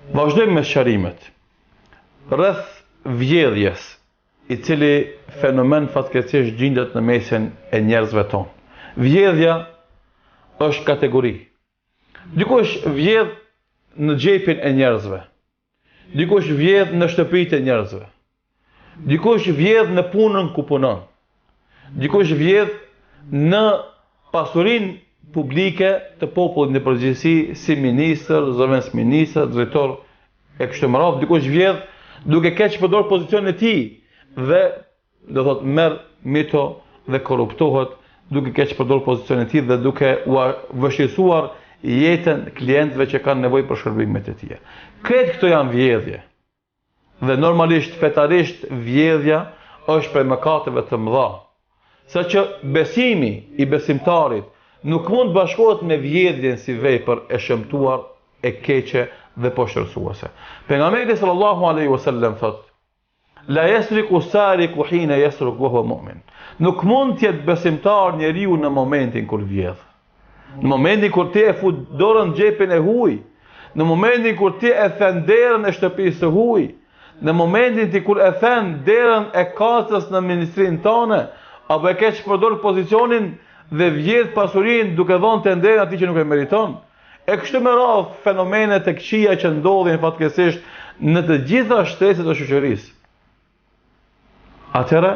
Vazhdojmë me sqarimet. Rreth vjedhjes, i cili fenomen fatkeqësisht gjendet në mesin e njerëzve tonë. Vjedhja është kategori. Dikush vjedh në xhepin e njerëzve. Dikush vjedh në shtëpitë e njerëzve. Dikush vjedh në punën ku punon. Dikush vjedh në pasurinë publike të popullit në përgjithësi, si ministër, zëvendës ministër, drejtor e kështu me radhë. Dikush vjedh duke keq përdor pozicionin e tij dhe do thotë merr mito dhe korruptohet duke keq përdor pozicionin e tij dhe duke u vështirësuar jetën klientëve që kanë nevojë për shërbimet e tij. Këtë këto janë vjedhje. Dhe normalisht fetarisht vjedhja është për mëkateve të mëdha. Saqë besimi i besimtarit nuk mund bashkohet me vjedhjen si vepër e shëmtuar, e keqe dhe poshtërsuese. Pejgamberi sallallahu alaihi wasallam thotë: La yasriqu sariqu hina yasriqu wa huwa mu'min. Nuk mund të jetë besimtar njeriu në momentin kur vjedh. Në momentin kur ti e fut dorën në xhepin e huaj, në momentin kur ti e thën derën e shtëpisë së huaj, në momentin kur e thën derën e kasës në ministrinë tonë, apo e keq përdor pozicionin dhe vjedh pasurinë duke dhënë të nderë atij që nuk e meriton. E kështu me radhë fenomenet e këqija që ndodhin fatkeqësisht në të gjitha shtresat e shoqërisë. Atëherë,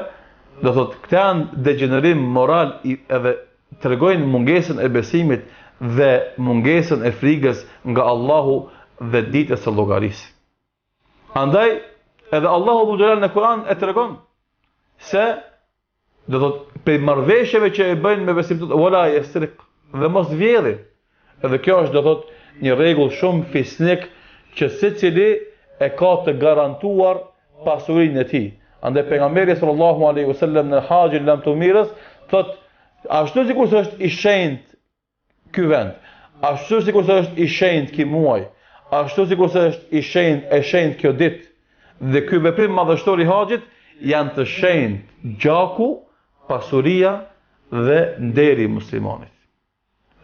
do thotë, këta janë degenerim moral edhe tregojnë mungesën e besimit dhe mungesën e frikës nga Allahu dhe ditës së llogarisë. Andaj, edhe Allahu Azza wa Jalla në Kur'an e tregon se do thotë për marrëveshjeve që e bëjnë me besimtarët, wala yasriq, dhe mos vjedhin. Edhe kjo është do thotë një rregull shumë fisnik që secili e ka të garantuar pasurinë e tij. Andaj pejgamberi sallallahu alaihi wasallam në Haxhin Lam Tumirës thotë, ashtu sikur është i shenjtë ky vend, ashtu sikur është i shenjtë ky muaj, ashtu sikur është i shenjtë kjo ditë dhe ky veprim madhështor i Haxhit, janë të shenjtë gjaku, pasuria dhe nderi i muslimanit.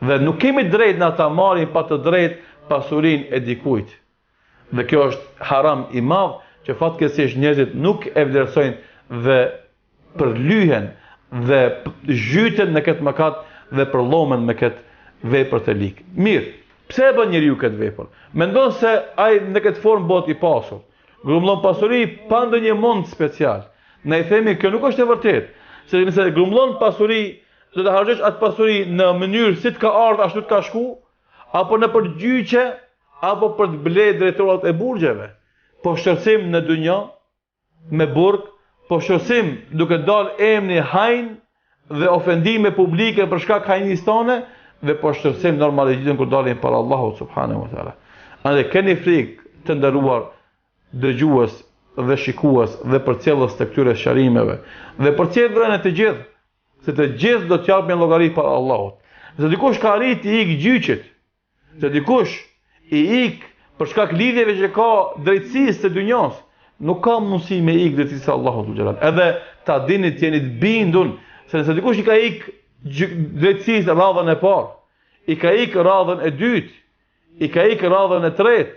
Dhe nuk kemi drejt në ta marrim pa të drejt pasurinë e dikujt. Dhe kjo është haram i madh që fatkeqësisht njerëzit nuk e vlerësojnë dhe përlyhen dhe zhyten në këtë mëkat dhe përllomen me këtë vepër të lig. Mirë, pse e bën njeriu këtë vepër? Mendon se ai në këtë formë bëhet i pasur. Grumbullon pasuri pa ndonjë mund special. Ne i themi kjo nuk është e vërtetë. Se nëse grumbullon pasuri, do të harxhosh atë pasuri në mënyrë si të ka ardhur ashtu të ka shku, apo në përgjyqje, apo për të blerë drejtorat e burgjeve. Po shërsim në dynjë me burg, po shërsim duke dalë emri hajn dhe ofendime publike për shkak hajnisë tonë, dhe po shërsim normalisht kur dalim para Allahut subhanahu wa taala. Andaj keni frikë të nderuar dëgjues dhe shikues dhe përcjellës të këtyre sqarimeve dhe përcjellën e të gjithë, se të gjithë do të japin llogari para Allahut. Se dikush ka arrit i ik gjyqit, se dikush i ik për shkak lidhjeve që ka drejtësisë të dynjos, nuk ka mundësi me ik drejtësisë së Allahut xhalal. Edhe ta dini të jeni të bindun se nëse dikush i ka ik drejtësisë radhën e parë, i ka ik radhën e dytë, i ka ik radhën e tretë,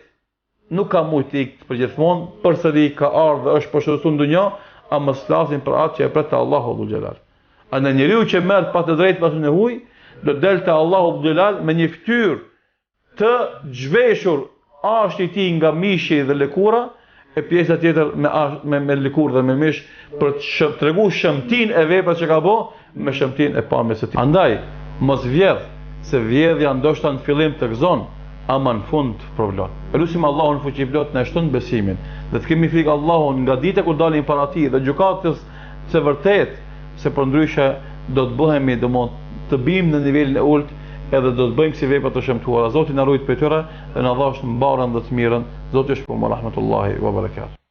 nuk ka mujt të ik përgjithmonë, përsëri ka ardhur dhe është përshëndetur në dynjë, a mos flasin për atë që e pret te Allahu xhalal. Ana njeriu që merr pa të drejtë pasurinë e huaj, do del te Allahu xhalal me një fytyrë të zhveshur ashti i tij nga mishi dhe lëkura, e pjesa tjetër me lëkurë dhe me mish, për të treguar shëmtinë e veprës që ka bë me shëmtinë e pamjes së tij. Andaj mos vjedh, se vjedhja ndoshta në fillim të gëzon, ama në fund provlon. Elusim Allahun fuqiplot na shton besimin, dhe të kemi frikë Allahun nga dita kur dalim para tij dhe gjykatës së vërtet, se përndryshe do të bëhemi të bim në nivelin e ulët edhe do të bëjmë si vepra të shëmtuara. Zoti na ruaj prej tyre dhe na dhash mbarën dhe të mirën. Zoti është për rahmetullahi wa barakatuh.